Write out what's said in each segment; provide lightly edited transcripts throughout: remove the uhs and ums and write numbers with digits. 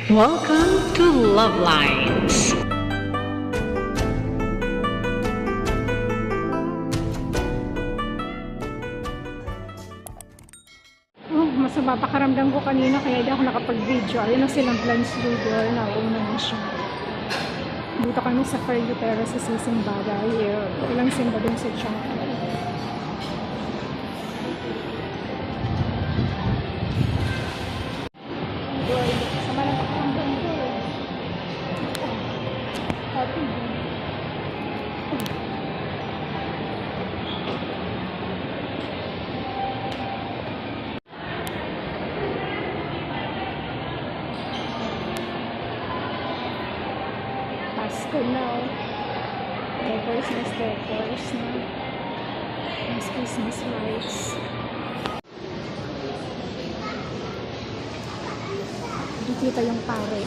Welcome to Love Lines. Masama pakaramdam ko kanina kaya di ako nakapag-video. Ayun na silang plans doodle. Nauna na siya. Dito kami sa Fergutera sa Sising Bagay. Ilang simba dun sa Chong. Sama na pakaramdam ko. Happy. Pasko na. Decors na. Mas Christmas lights. Dito yung pare.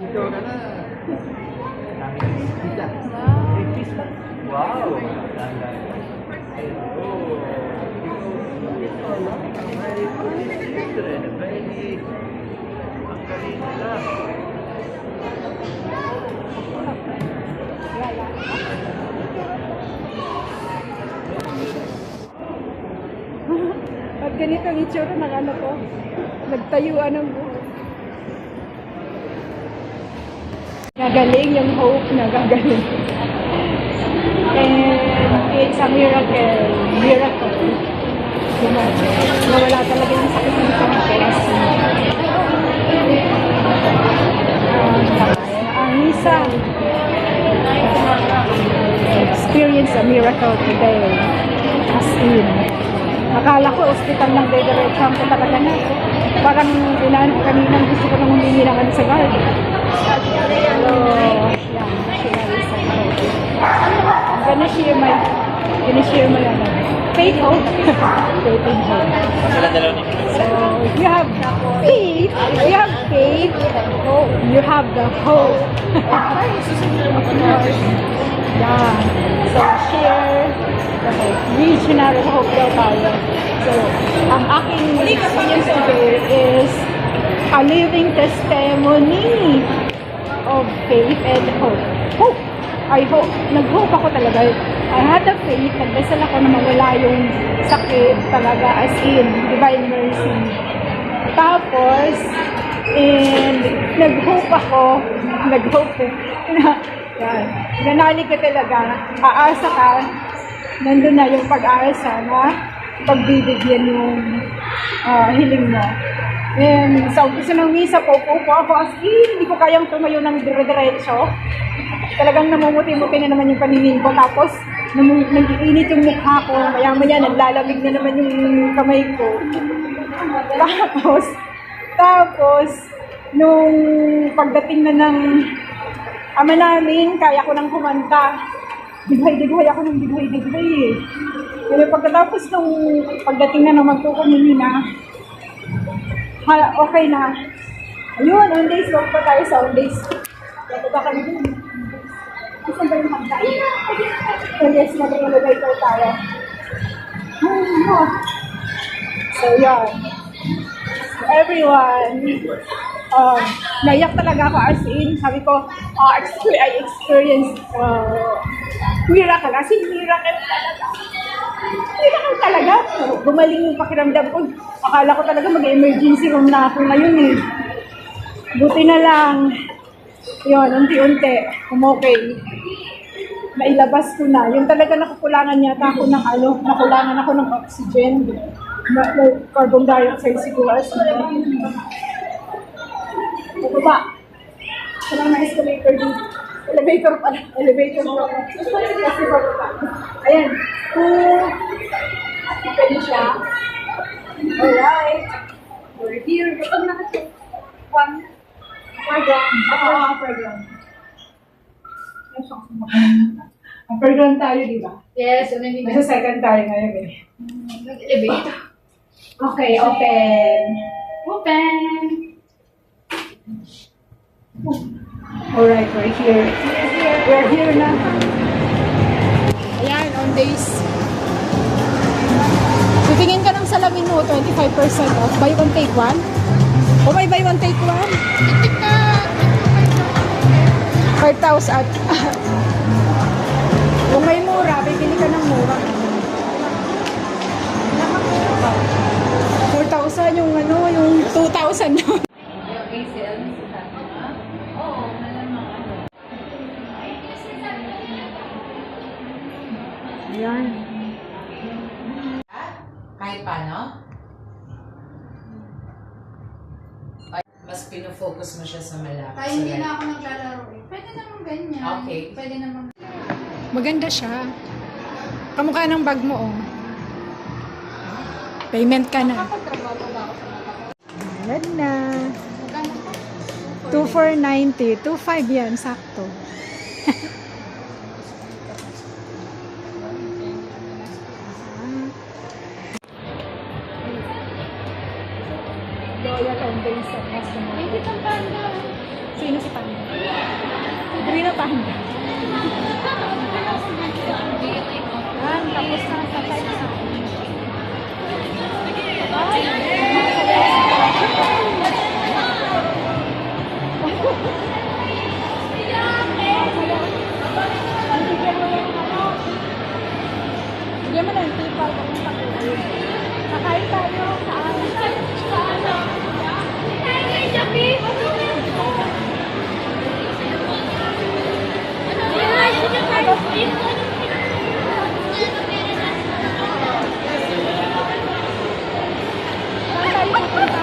Ikaw na na. Wow! At ganito ang itsura ng ano ko. Nagtayuan ng buhok. Gagaling yung hope na gagaling. And it's a miracle. Nawala talaga yung sakit ng pangkalas. Ang isa, experience a miracle today. As in, akala ko hospital lang diretso ko talaga na. Parang inaan ko kanina gusto ko nang humingi ng ano sa guard. So, yeah, I'm gonna share my faith, hope. Faith and hope. So, if you have faith, you have the hope. Yeah. So, share the hope. Visionary hope daw tayo. So, ang aking experience today is a living testimony of faith and hope. Hope! I hope. Nag-hope ako talaga. I had the faith. Nagdasal ako na mawala yung sakit talaga as in divine mercy. Tapos, and nag-hope ako. Yan. Nanali ka talaga. Aasa ka. Nandun na yung pag-aasa na pagbibigyan yung hiling mo. And sa umpisa ng misa po ako as in, hindi ko kayang tumayo ng dire-diretso. Talagang namumuti-muti na naman yung paningin ko. Tapos, nag-iinit yung mukha ko. Maya-maya, naglalamig na naman yung kamay ko. Tapos, nung pagdating na ng ama namin, kaya ko nang kumanta. Dighay ako ng dighay eh. Pero pagkatapos nung pagdating na naman ko kumina, okay na. Ayun, on days, wag pa tayo sa on days. Kaya ba kami dun? Saan ba yung magkain? So yes, mag-inulagay ko tayo. So yeah. Everyone, naiyak talaga ako as in. Sabi ko, I experienced miracle. As in, miracle talaga. Miracle talaga. Gumaling yung pakiramdam ko. Akala ko talaga mag-emergency room na ako ngayon eh. Buti na lang. Yun, unti-unti. Okay. Nailabas ko na. Yung talaga nakukulangan yata ako ng nakulangan ako ng oxygen. Carbon dioxide siguro. Ito ba? Walang na escalator dito. Elevator pala. Elevator pala. Kasi pababa. Ayan. Pwede siya. Alright. here, kapag naka-check, one, upper ground. Upper ground. Upper ground tayo, di ba? Yes, and then Nasa second tayo ngayon eh. nag-elevate. Okay, open. Open! Alright, we're here. We're here na. Ayan, on days. Titingin ka ng salamin mo, 25% off. Buy one, take one. O may buy one, take one. 5,000 at kung may mura, bibili ka ng mura. 4,000 yung ano, yung 2,000 na. Ayan. Kahit paano? Mas pinofocus mo siya sa malapit. Kaya hindi na ako naglalaro eh. Pwede naman ganyan. Okay. Pwede naman. Maganda siya. Kamukha ng bag mo, oh. Payment ka na. Kapag-trabaho ba ako sa mga Ayan na. magkano po? 2,490. 2,500 yan, sakto. Loyal on days sa customer. Ay, kitang panda. Sino si Panda? Green na Panda. Yan, tapos na sa 5,000. Bigyan mo na yung PayPal kung pakulit. Kakain tayo sa ano? Saan tayo pupunta?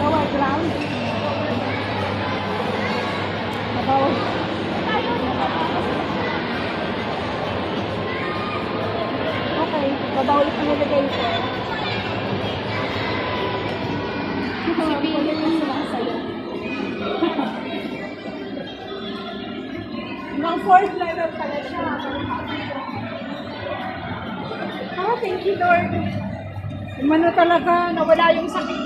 Bawal ground? Bawal. Okay, babawal ko nilagay ko. Kulit yung sumasayo. Mga fourth level pala siya. Ah, thank you Lord. Umano talaga, nawala yung sakit.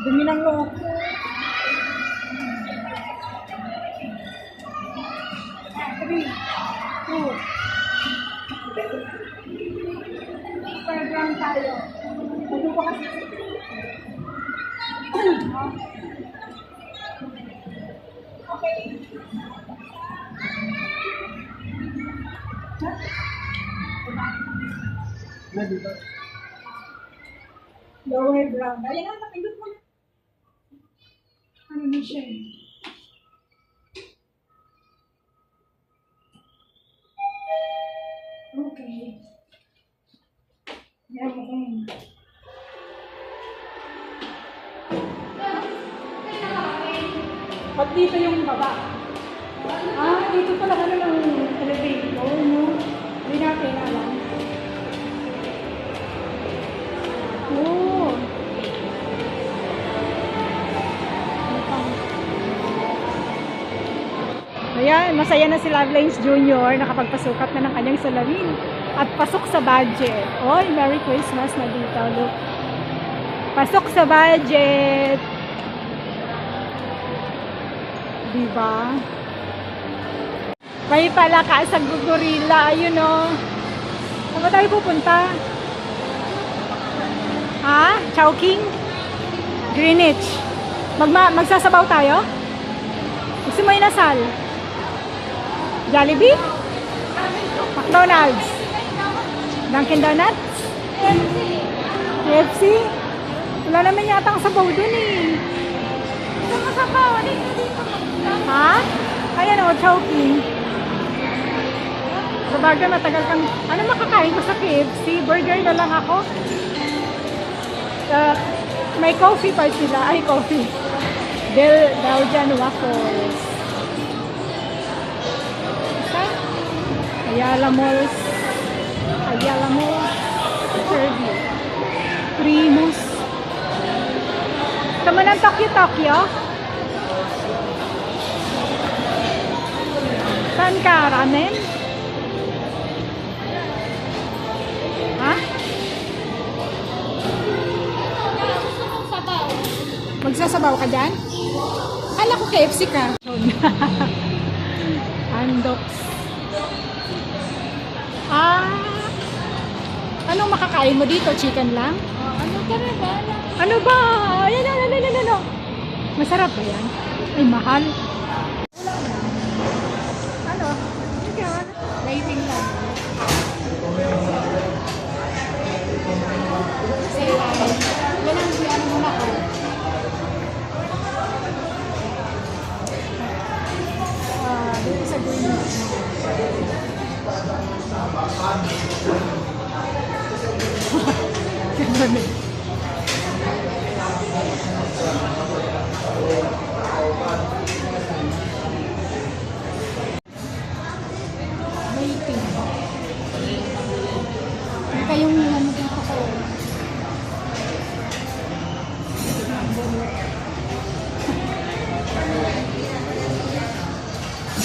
Dumi ng loob ko. Three, two, program tayo. Ano ba kasi? Okay. Lower brown. Ayan na, napindot mo na. Ano na siya eh? Okay. Yan, yan. Ba't dito yung baba? Ah, dito pala ano ng elevator, no? Hindi natin alam. Oh. Ayan, masaya na si Lovelines Jr. nakapagpasukat na ng kanyang salamin at pasok sa budget. Oy, Merry Christmas na dito, look. Pasok sa budget. Diba? May palaka sa Gugurila, ayun o. Saan ba tayo pupunta? Ha? Chowking? Greenwich. Magsasabaw tayo? Gusto mo inasal? Jollibee? McDonald's? Dunkin Donuts? KFC? Wala naman yata ang sabaw dun eh. Saan masabaw? Ha? Ayan o, Chowking. Sa bagay matagal kang... Ano makakain ko sa KFC? Burger na lang ako. May coffee pa sila. Ay, coffee. Belgian waffles. Ayala Malls. Yalamo, Fairview, Primus. Tama ng Tokyo. Saan ka? Ramen? Ha? Magsasabaw ka dyan? Ala ko KFC ka. Andoks. Anong makakain mo dito? Chicken lang? Ano ka na ba? Ano ba? Ayan, ano. Masarap ba yan? Ay, mahal. Ano? Ikaw? Waiting lang. Kasi walang ano muna ko. Dito sa green. Ganun eh. Waiting. Hindi kayong ano dito ko.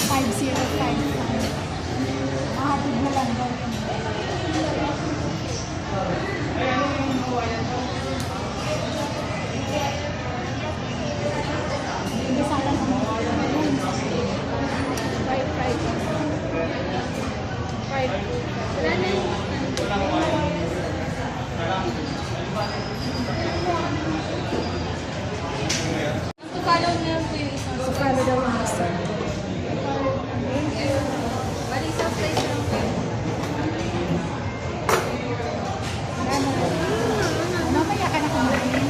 505. Mahatid na lang daw yun. Hindi sana naman. 5. Wala na yun. Tukalaw na po yung isang Sukalo daw yung isa. Balik sa place lang po. Mamaya ka na kumain.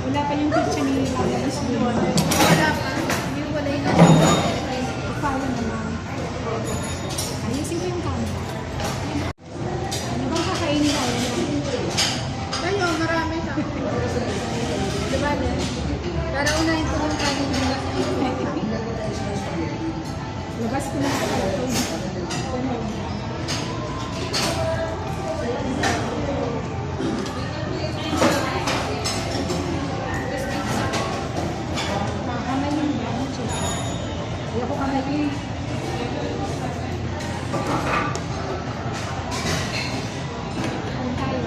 Wala pa yung picture ni Lalanis doon. Wala pa. Hindi wala yung Follow naman. Ayusin ko yung camera. Ano bang kakainin ko? Kayo, marami siya. Diba na? Para unahin ko yung kanin nila. Labas ko na sa ito. Kamay yung brown chicken. Ayoko kamay yung ano tayo?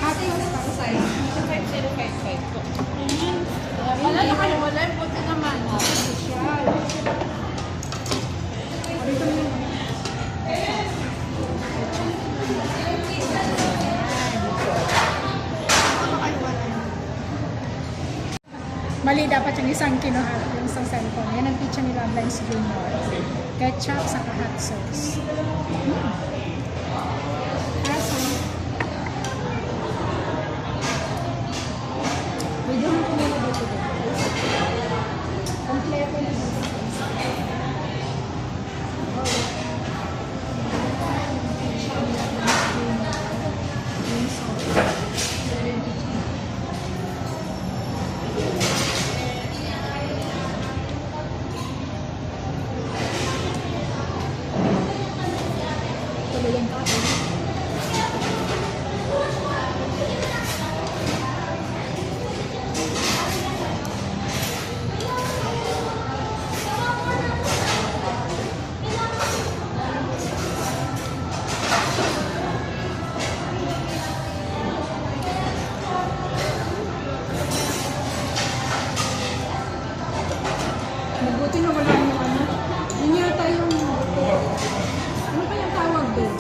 Ate, para sa'yo. Wala na kayo, wala yung puti naman. Social. Dito mo yun. Mali dapat yung isang kinuha, yung isang cellphone. Yan ang picture ni Lovelines Jr. Ketchup sa hot sauce. Kaso, pwede mo kumila dito. Kompleto na dito. Tuloy ang kape. Mabuti na wala yung ano. Yun yata yung... Ano ba yung tawag doon?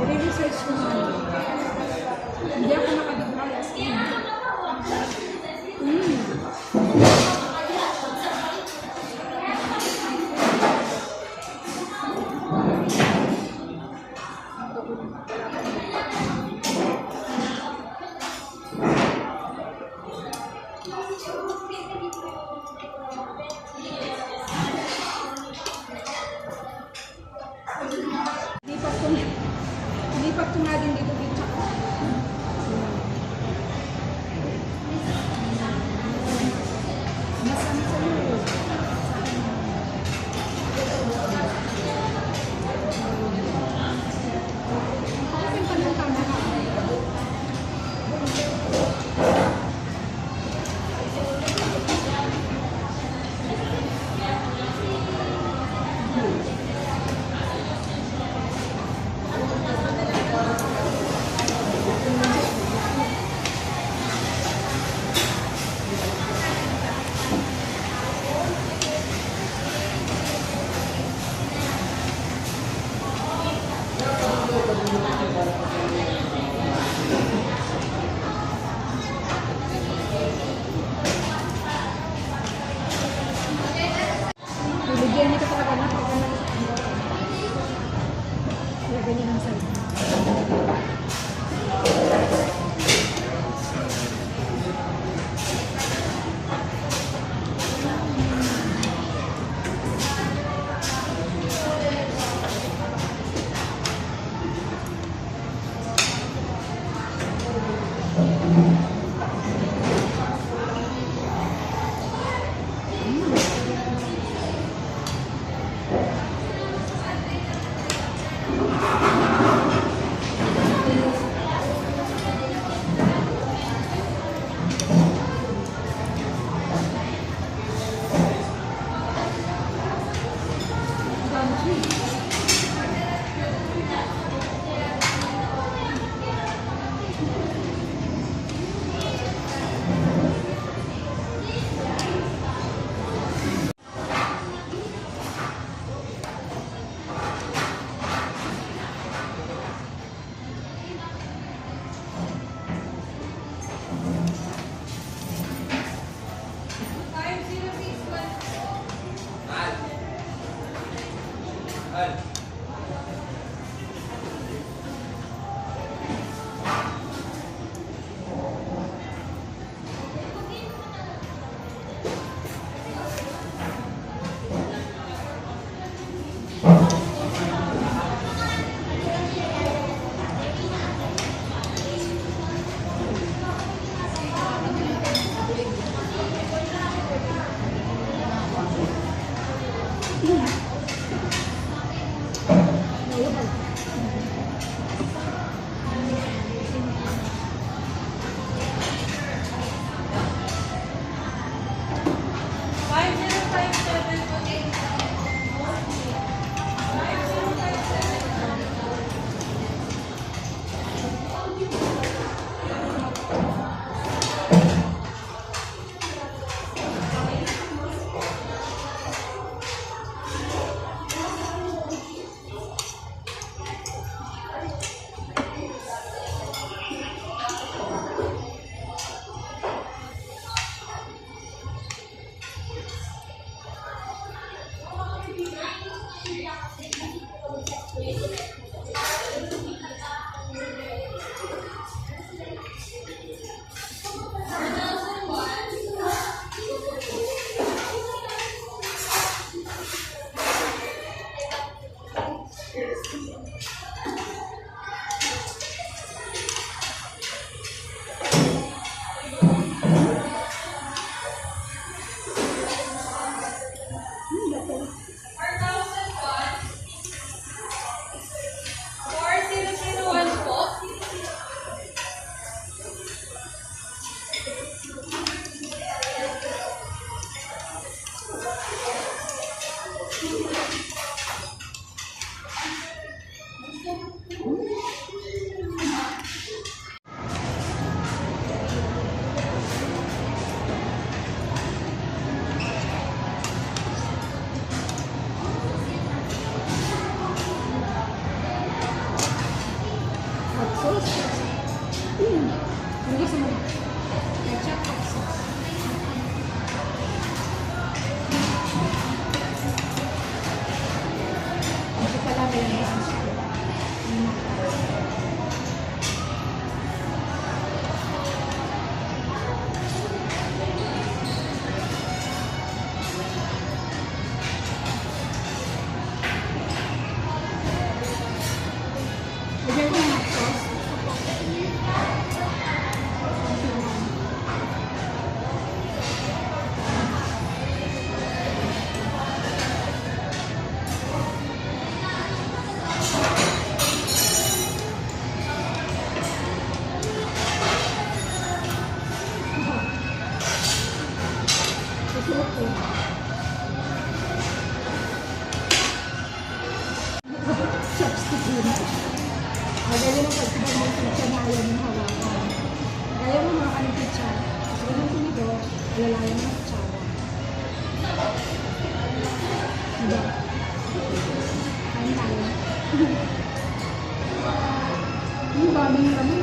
I-research ko na. Hindi ako nakadagray as in. Mas ano sa iyo. Kasi pa ng camera. Bibigyan nito sa kanya. Lagyan niya ng side. Okay. Chopstick yun. Magaling ang pagkakita mo sa pizza na ayaw mong hawakan. Kaya mo mga kanong pizza. Kasi ganun pinito, alalayan mo ng kutsara. Diba? Kain tayo. Yung babang kami.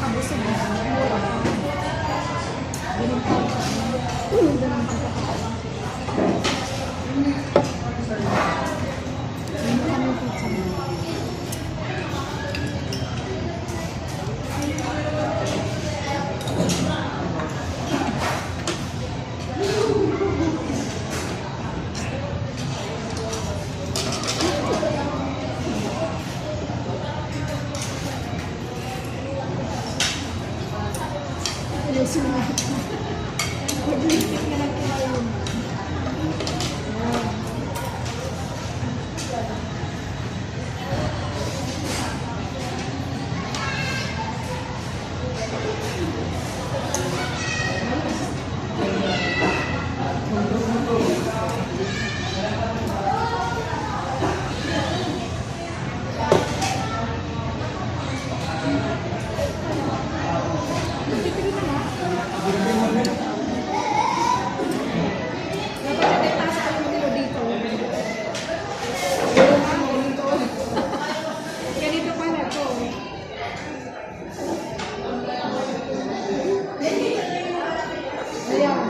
nakakabusog na. Mura ka. Ganun pa. Ganun ang pagkakatawa. Ganun kami yung pizza mo. Ayusin mo. Mag-lipit ka ng kumain. Ganito pala to. Ayan.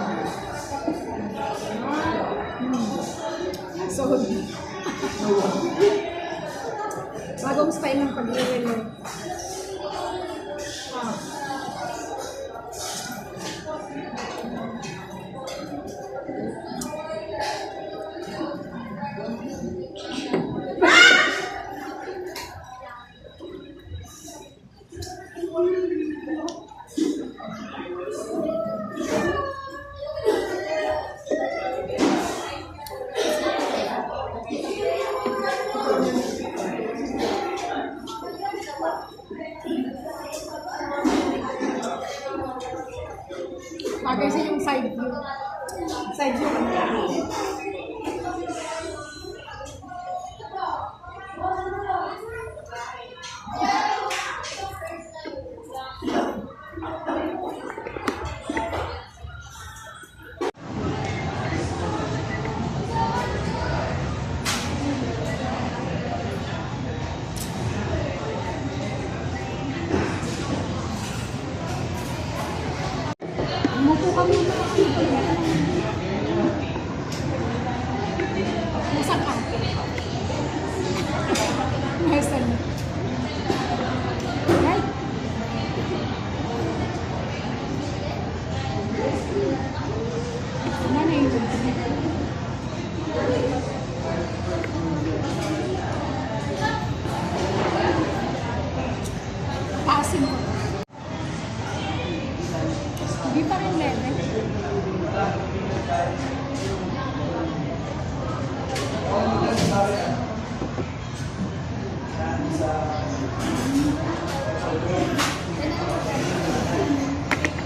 So, bagong style ng pag-iwelo. Kasi yung side view. Side view kanila. Umupo kami Nasaan ka? Nasaan? Right? Ano na yun? Paasin ko. Hindi pa rin lele.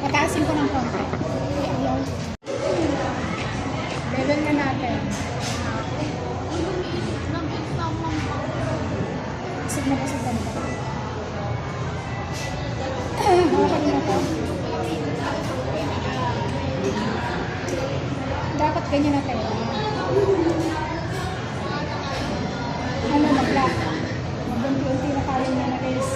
Pataasin ko ng konti. Ayaw. Level na natin. Isip na kasi ganito. Okay na to. Dapat ganyan na tayo. Ano na black? Mag-unti-unti na tayo niya na guys.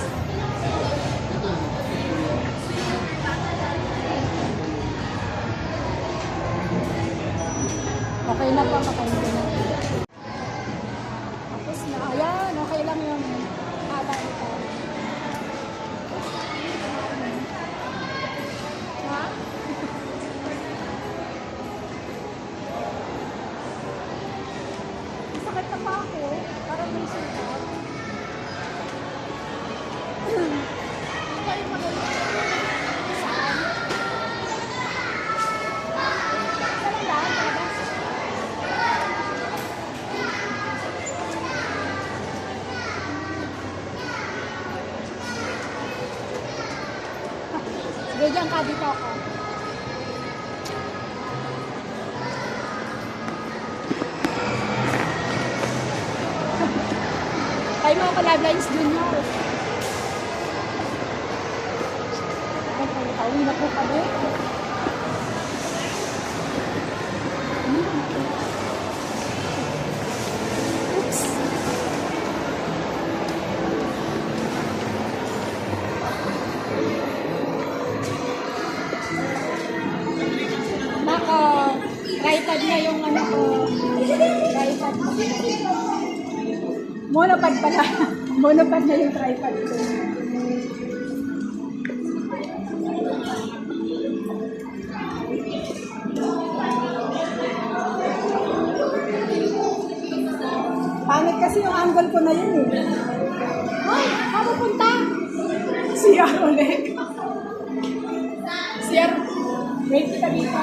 Okay na po, pakain ko na. Tapos na, ayan, okay lang yung haba nito. Ha? Sakit na pa ako. Parang may sultan. Hindi kayo magaling. Saan? Saan ang lahat? Labas? Sige, dyan ka dito ako. Tayo mga ka-Lovelines Junior. Pauwi na po kami. Oops. baliktad na yung ano ko. Tripod. Monopod pala. Monopod na yung tripod ko. Pangit kasi yung angle ko na yun eh. Ay, ako punta. CR ulit. CR. Wait kita dito.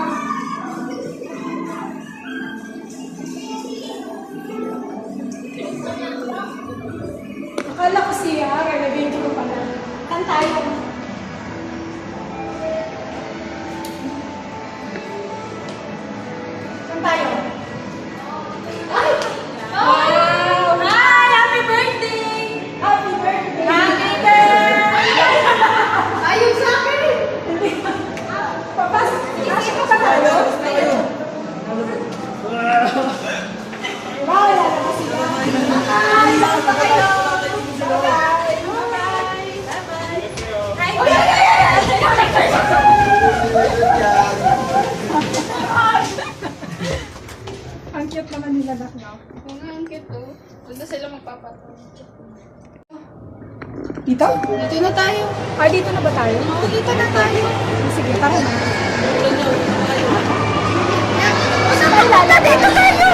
Akala ko CR, nag-video ko pala. Saan tayo? Saan tayo? Ay! Wow! Hi! Happy birthday! Happy birthday! Happy birthday! Ayaw sa akin! Papas, isip ko ba tayo? Wow, wala na kasi ba? Hi! Saan pa kayo? Bye-bye! Bye-bye! Hi! Ang cute naman nila Naknaw. Oo nga, ang cute to. Doon na sila magpapato. Dito? Dito na tayo. Ay, dito na ba tayo? Oo, dito na tayo. Sige, tara na. Dito tayo!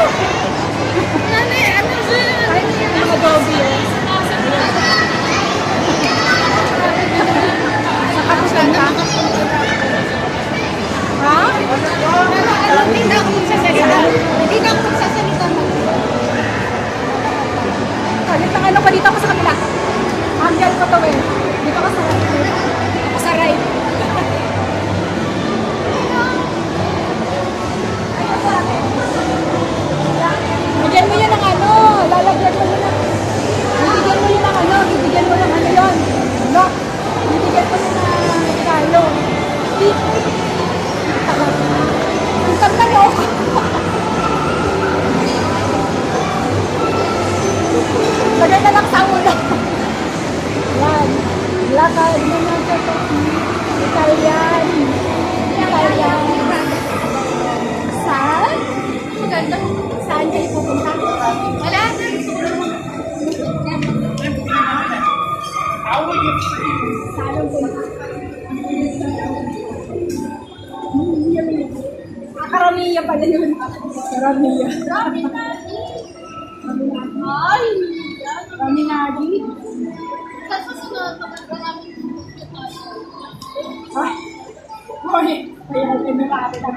Nani, ano siya? Ay, mga doggy yun. Nakapunta? Ha? Hindi na ako magsasalita. Hindi na ako magsasalita. Kalit ng ano pa dito ako sa kabila. Angle ko to eh. Dito ka sa right. Ako sa right. Bigyan mo yan ng ano. Lalagyan mo yan ng... Bibigyan mo yan ng ano. Bibigyan mo ng ano yun. Lock. Bibigyan mo yan ng talo. Ang tanda mo ako. Lagay na lang sa ulo. Yan. Lakad mo na sa Italian. Italian. Saan? Maganda. Saan kayo pupunta? Wala na. Saan ang punta? Karamiya pala yun. Karamiya. Ay! Raminagi? Sa susunod, maraming Ay! Hoy! Ayan, pinakati na.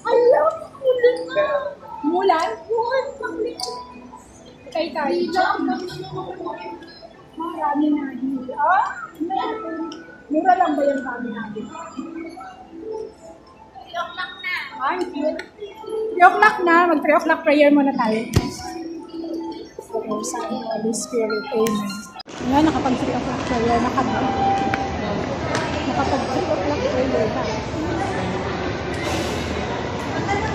Hello! Mulan na! Mulan? Mulan! Kay-kay. Marami na. Ah? Mura lang ba yung Raminagi? 3 o'clock na. Ay, cute. 3 o'clock na. Mag 3 o'clock prayer muna tayo. So, sa Holy Spirit. Amen. Ngayon, nakapag 3 o'clock prayer na kami. Nakapag 3 o'clock prayer na.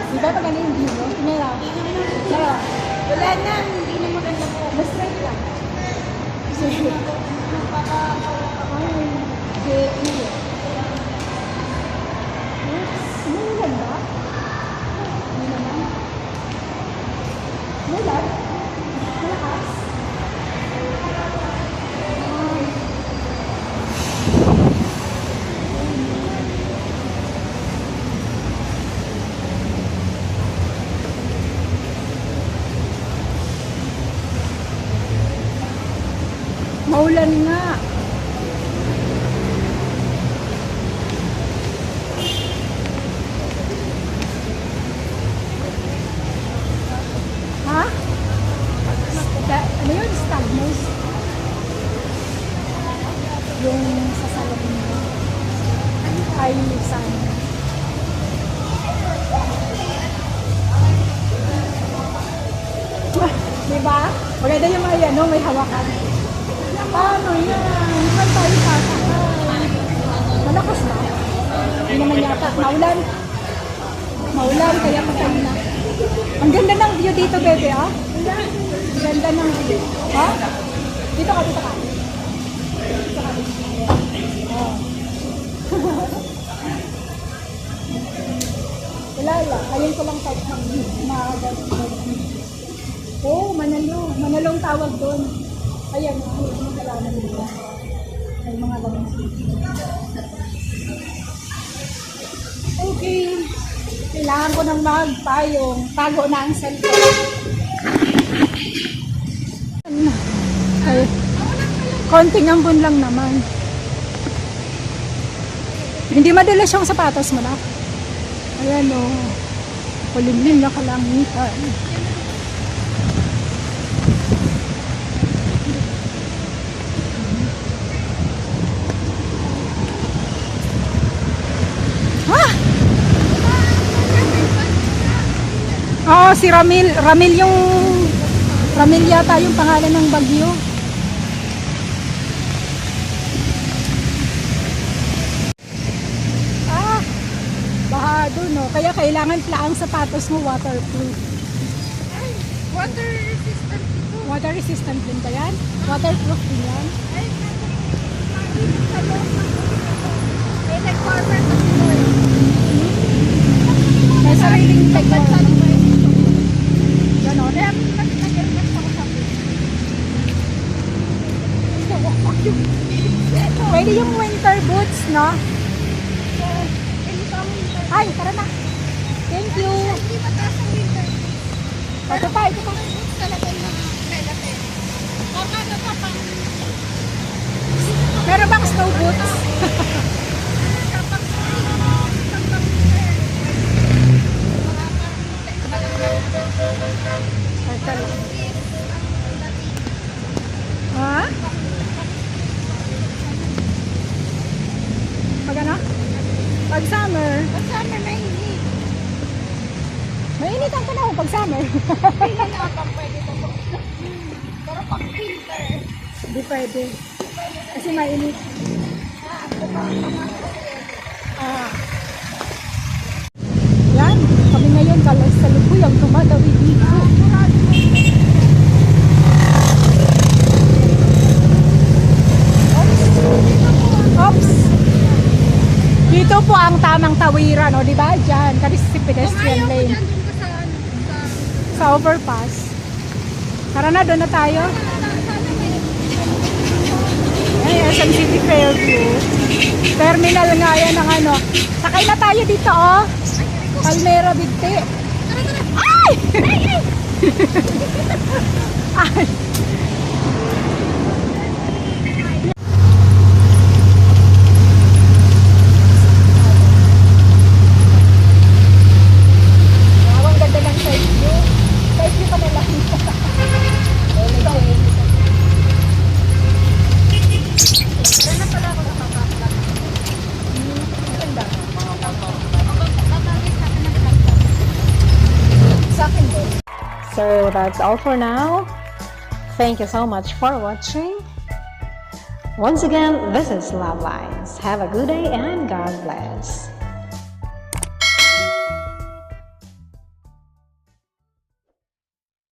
Di ba pag ano yung view mo? Tinala. Tinala. Wala na. Hindi na maganda po. Mas straight lang. Sige. Ay, J.E. Umulan ba? Hindi naman. Umulan? Malakas? Maulan nga. Ha? Ano yun? Stagnos? Yung sa salamin mo. Ay, sana. Diba? Maganda yung mga yan, no? May hawakan. Paano yan? Saan tayo sasakay? Malakas na. Hindi naman yata. Maulan. Maulan, kaya patay na. Ang ganda ng view dito, bebe, ah. Ang ganda ng view. Ha? Dito ka, dito ka. Dito ka, dito ka. Oh. Lala, ayun ko lang type ng oh, Manalo. Manalong tawag doon. Ayan, may mga halaman dito. May mga ganun. Okay. Kailangan ko ng magpayong. Tago na ang cellphone. Ay, konting ambon lang naman. Hindi madalas yung sapatos mo na. Ayan o. Kulimlim na kalangitan. Oo, si Ramil. Ramil yung... Ramil yata yung pangalan ng bagyo. Bahado, no? Kaya kailangan pala ang sapatos mo waterproof. Water resistant ito. Water resistant din ba yan? Waterproof din yan? May nag-forward na sila. May sariling teknology. Ganon. Kaya nag-helmet ako sa Pwede yung winter boots, no? Ay, tara na. Thank you. Hindi mataas ang winter. Ito pa, ito pa. Boots talaga yung mga relative. Tama na pa pang Meron bang snow boots? Ha? Pag ano? Pag summer. Summer na hindi. Mainit ang panahon pag summer. Hindi na pang pwede ito. Pero pag winter. Hindi pwede. Kasi mainit. Ah. Yan. Kami ngayon sa lubuyang tumatawid dito. Oops. Dito po ang tamang tawiran, o, di ba? Diyan, kasi si pedestrian Ayaw ko lane. dyan dun ka sa ano. Sa overpass. Tara na, doon na tayo. Ay, SM City Fairview. Terminal nga yan ng ano. Sakay na tayo dito, oh. Palmera Bigti. Ay! Ay! Wow, ang ganda ng side view. Side view pa nila. So that's all for now. Thank you so much for watching. Once again, this is Love Lines. Have a good day and God bless.